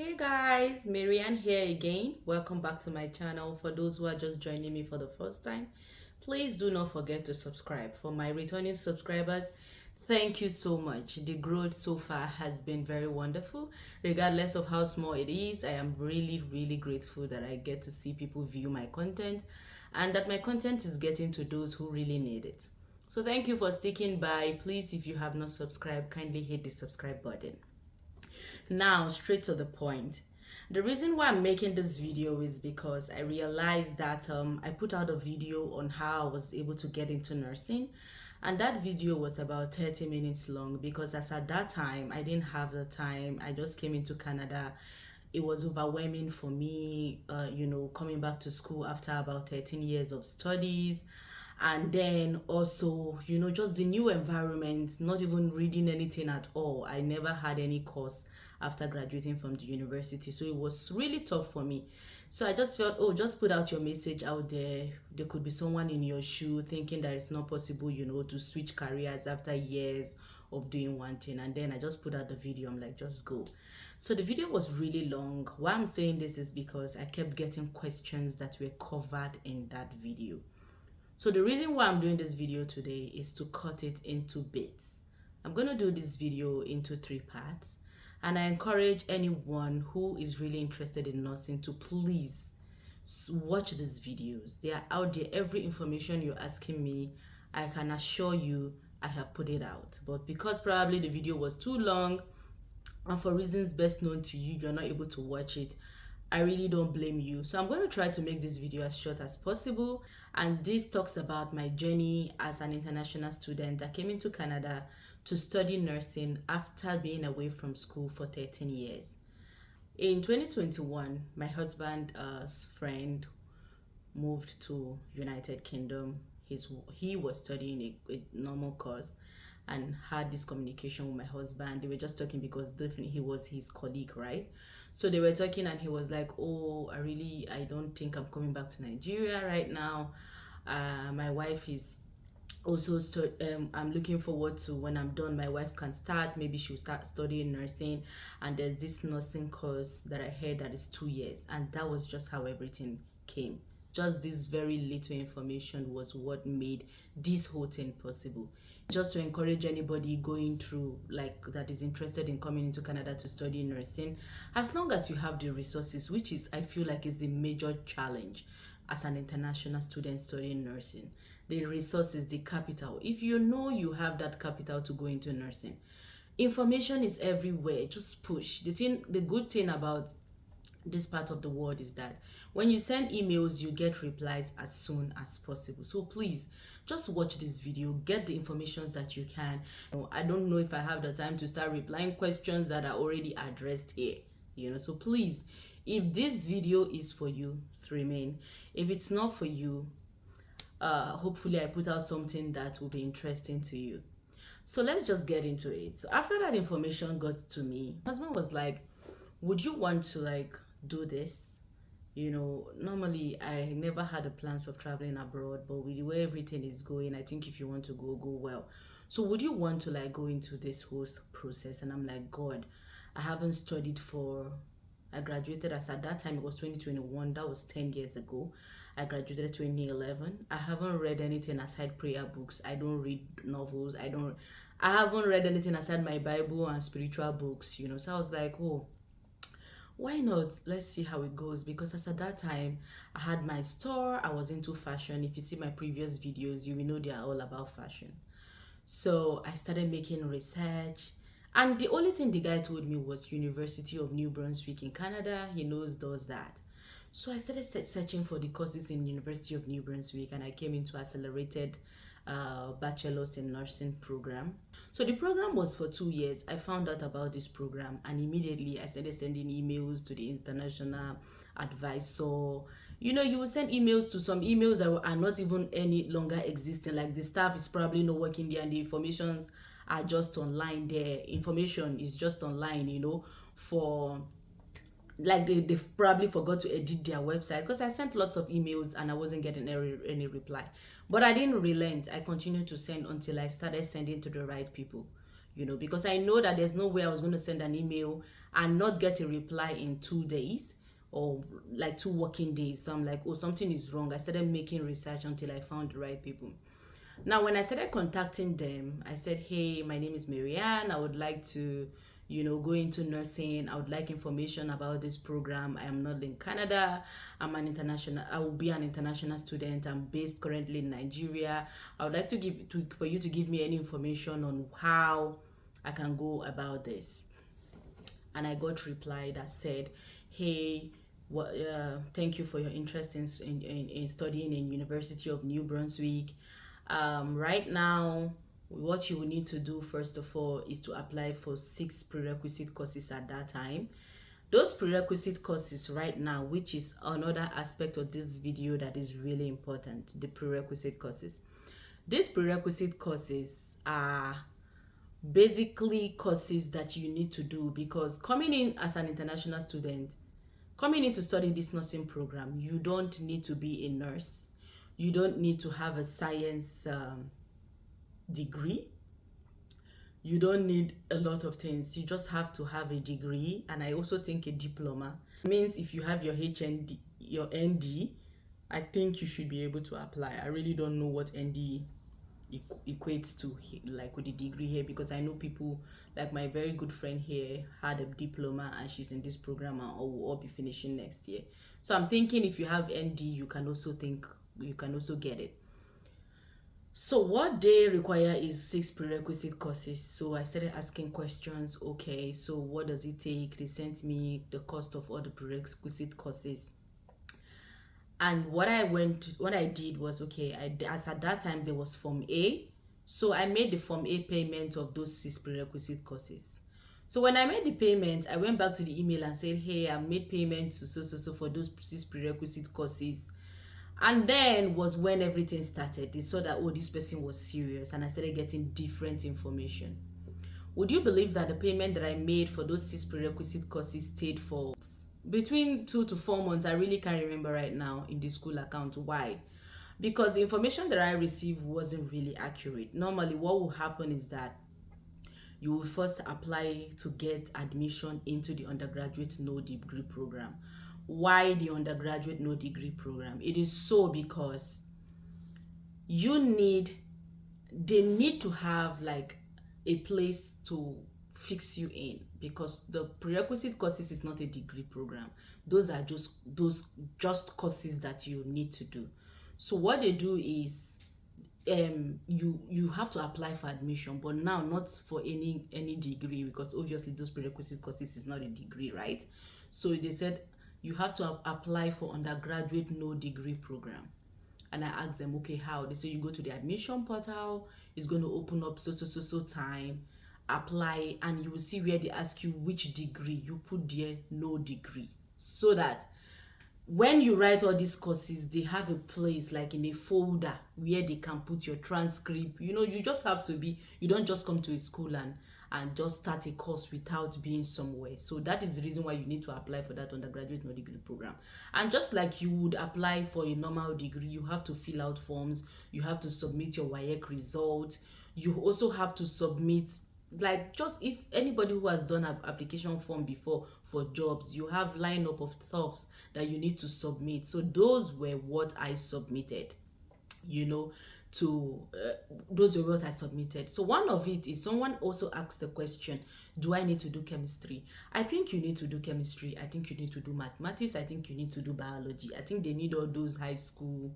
Hey guys, Marianne here again. Welcome back to my channel. For those who are just joining me for the first time, please do not forget to subscribe. For my returning subscribers, thank you so much. The growth so far has been very wonderful. Regardless of how small it is, I am really grateful that I get to see people view my content and that my content is getting to those who really need it. So thank you for sticking by. Please, if you have not subscribed, kindly hit the subscribe button. Now, straight to the point. The reason why I'm making this video is because I realized that I put out a video on how I was able to get into nursing, and that video was about 30 minutes long because as at that time I didn't have the time. I just came into Canada. It was overwhelming for me, coming back to school after about 13 years of studies, and then also just the new environment, not even reading anything at all. I never had any course after graduating from the university, so it was really tough for me. So I just felt, oh, just put out your message out there. There could be someone in your shoe thinking that it's not possible, to switch careers after years of doing one thing. And then I just put out the video. I'm like, just go. So the video was really long. Why I'm saying this is because I kept getting questions that were covered in that video. So the reason why I'm doing this video today is to cut it into bits. I'm going to do this video into 3 parts, and I encourage anyone who is really interested in nursing to please watch these videos. They are out there. Every information you're asking me, I can assure you I have put it out. But because probably the video was too long and for reasons best known to you, you're not able to watch it, I really don't blame you. So I'm going to try to make this video as short as possible. And this talks about my journey as an international student that came into Canada to study nursing after being away from school for 13 years. In 2021, my husband's friend moved to United Kingdom. He was studying a normal course and had this communication with my husband. They were just talking because definitely he was his colleague, right? So they were talking and he was like, oh, I don't think I'm coming back to Nigeria right now. My wife is also I'm looking forward to when I'm done, my wife can start. Maybe she'll start studying nursing. And there's this nursing course that I heard that is 2 years. And that was just how everything came. Just this very little information was what made this whole thing possible. Just to encourage anybody going through, like, that is interested in coming into Canada to study nursing, as long as you have the resources, which is, I feel like, is the major challenge as an international student studying nursing. The resources, the capital. If you know you have that capital to go into nursing, information is everywhere. Just push. The good thing about this part of the world is that when you send emails, you get replies as soon as possible. So please just watch this video, get the informations that you can. I don't know if I have the time to start replying questions that are already addressed here, so please, if this video is for you, remain. If it's not for you, hopefully I put out something that will be interesting to you. So let's just get into it. So after that information got to me, my husband was like, would you want to do this? Normally I never had the plans of traveling abroad, but with the way everything is going, I think if you want to go well. So would you want to go into this whole process? And I'm like, God, I haven't studied I graduated as at that time it was 2021. That was 10 years ago. I graduated 2011. I haven't read anything aside prayer books. I don't read novels. I haven't read anything aside my Bible and spiritual books, So I was like, oh, why not? Let's see how it goes. Because as at that time, I had my store. I was into fashion. If you see my previous videos, you will know they are all about fashion. So I started making research. And the only thing the guy told me was University of New Brunswick in Canada. He does that. So I started searching for the courses in University of New Brunswick, and I came into accelerated bachelor's in nursing program. So the program was for 2 years. I found out about this program and immediately I started sending emails to the international advisor. You will send emails to some emails that are not even any longer existing. Like the staff is probably not working there and the informations are just online there. Information is just online, for they probably forgot to edit their website, because I sent lots of emails and I wasn't getting any reply. But I didn't relent. I continued to send until I started sending to the right people. because I know that there's no way I was going to send an email and not get a reply in 2 days or like 2 working days. So I'm like, oh, something is wrong. I started making research until I found the right people. Now, when I started contacting them, I said, hey, my name is Marianne. I would like to, go into nursing. I would like information about this program. I am not in Canada. I will be an international student. I'm based currently in Nigeria. I would like for you to give me any information on how I can go about this. And I got reply that said, hey, thank you for your interest in studying in University of New Brunswick. Right now, what you will need to do first of all is to apply for 6 prerequisite courses at that time. Those prerequisite courses right now, which is another aspect of this video that is really important, the prerequisite courses. These prerequisite courses are basically courses that you need to do, because coming in as an international student, coming in to study this nursing program, you don't need to be a nurse. You don't need to have a science degree. You don't need a lot of things. You just have to have a degree, and I also think a diploma. It means if you have your HND, your ND, I think you should be able to apply. I really don't know what ND equates to, like with the degree here, because I know people like my very good friend here had a diploma and she's in this program and will all be finishing next year. So I'm thinking if you have ND, you can also get it. So what they require is 6 prerequisite courses. So I started asking questions. Okay, so what does it take? They sent me the cost of all the prerequisite courses. And what I did was, okay, as at that time there was Form A. So I made the Form A payment of those 6 prerequisite courses. So when I made the payment, I went back to the email and said, hey, I made payment to so for those 6 prerequisite courses. And then was when everything started. They saw that, oh, this person was serious, and I started getting different information. Would you believe that the payment that I made for those 6 prerequisite courses stayed for between 2 to 4 months? I really can't remember right now in the school account. Why? Because the information that I received wasn't really accurate. Normally, what will happen is that you will first apply to get admission into the undergraduate no degree program. Why the undergraduate no degree program? It is so because they need to have like a place to fix you in, because the prerequisite courses is not a degree program. Those are just courses that you need to do. So what they do is you have to apply for admission, but now not for any degree, because obviously those prerequisite courses is not a degree, right? So they said you have to apply for undergraduate no degree program. And I asked them, okay, how? They say you go to the admission portal, it's going to open up so time, apply, and you will see where they ask you which degree. You put there no degree, so that when you write all these courses, they have a place like in a folder where they can put your transcript. You just have to be, you don't just come to a school and just start a course without being somewhere. So that is the reason why you need to apply for that undergraduate no degree program. And just like you would apply for a normal degree, you have to fill out forms, you have to submit your WAEC result, you also have to submit, like, just if anybody who has done an application form before for jobs, you have lineup of stuffs that you need to submit. So those were what I submitted, those were what I submitted. So one of it is someone also asked the question, do I need to do chemistry? I think you need to do chemistry. I think you need to do mathematics. I think you need to do biology. I think they need all those high school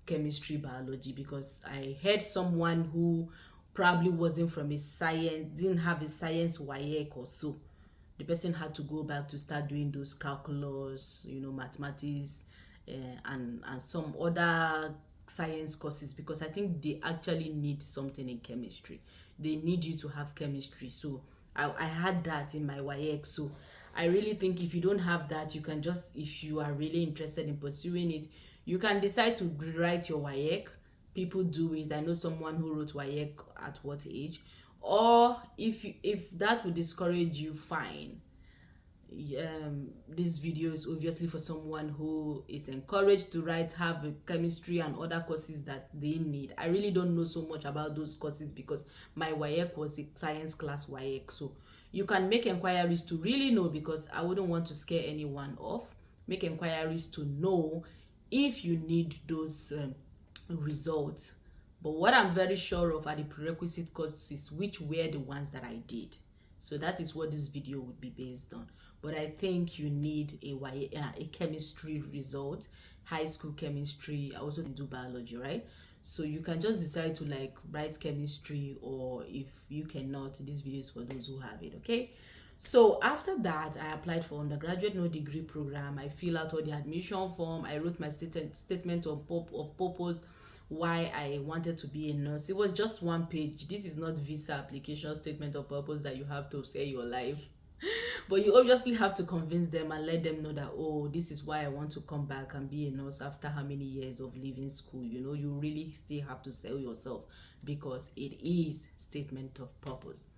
chemistry, biology, because I heard someone who probably wasn't from didn't have a science WAEC or so. The person had to go back to start doing those calculus, mathematics, and some other science courses, because I think they actually need something in chemistry. They need you to have chemistry. So I had that in my WAEC. So I really think if you don't have that, you can just, if you are really interested in pursuing it, you can decide to rewrite your WAEC. People do it. I know someone who wrote WAEC at what age. Or if that would discourage you, fine. this video is obviously for someone who is encouraged to have a chemistry and other courses that they need. I really don't know so much about those courses because my WAEC was a science class WAEC, so you can make inquiries to really know, because I wouldn't want to scare anyone off. Make inquiries to know if you need those results. But what I'm very sure of are the prerequisite courses, which were the ones that I did. So that is what this video would be based on. But I think you need a chemistry result, high school chemistry. I also do biology, right? So you can just decide to like write chemistry, or if you cannot, this video is for those who have it, okay? So after that, I applied for undergraduate no degree program. I fill out all the admission form. I wrote my statement of purpose, why I wanted to be a nurse. It was just one page. This is not visa application statement of purpose that you have to say your life. But you obviously have to convince them and let them know that, oh, this is why I want to come back and be a nurse after how many years of leaving school. You know, you really still have to sell yourself, because it is statement of purpose.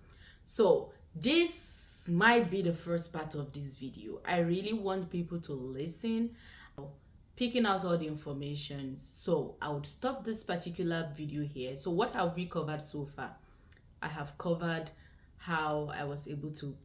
So this might be the first part of this video. I really want people to listen, picking out all the information. So I would stop this particular video here. So what have we covered so far? I have covered how I was able to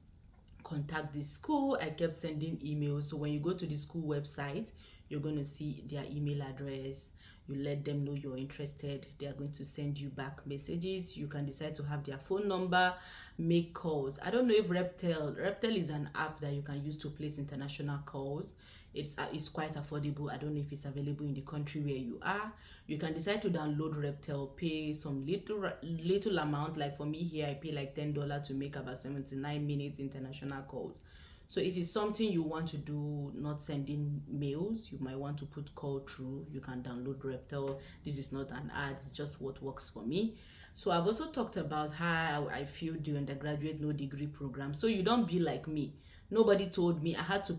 contact the school. I kept sending emails. So when you go to the school website, you're going to see their email address. You let them know you're interested. They are going to send you back messages. You can decide to have their phone number, make calls. I don't know if Reptel is an app that you can use to place international calls. It's quite affordable. I don't know if it's available in the country where you are. You can decide to download Reptel, pay some little amount. Like for me here, I pay like $10 to make about 79 minutes international calls. So if it's something you want to do, not sending mails, you might want to put call through, you can download Reptel. This is not an ad, it's just what works for me. So I've also talked about how I feel the undergraduate no degree program. So you don't be like me. Nobody told me. I had to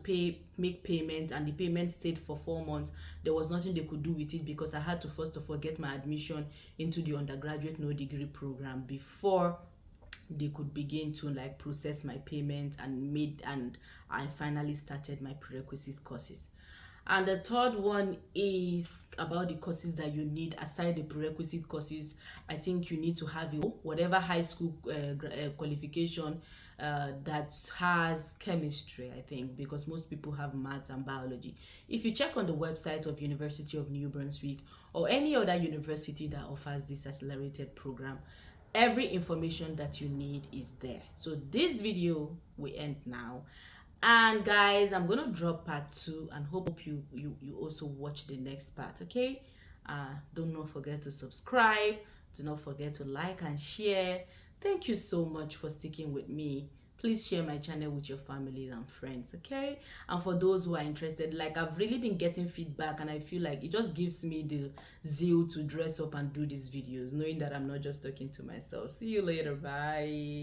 make payment, and the payment stayed for 4 months. There was nothing they could do with it, because I had to first of all get my admission into the undergraduate no degree program before they could begin to like process my payment, and I finally started my prerequisite courses. And the third one is about the courses that you need aside the prerequisite courses. I think you need to have whatever high school qualification that has chemistry, I think, because most people have maths and biology. If you check on the website of University of New Brunswick or any other university that offers this accelerated program, every information that you need is there. So this video will end now, and guys, I'm gonna drop part 2, and hope you also watch the next part, okay? Do not forget to subscribe, do not forget to like and share. Thank you so much for sticking with me. Please share my channel with your family and friends, okay? And for those who are interested, like, I've really been getting feedback, and I feel like it just gives me the zeal to dress up and do these videos, knowing that I'm not just talking to myself. See you later. Bye.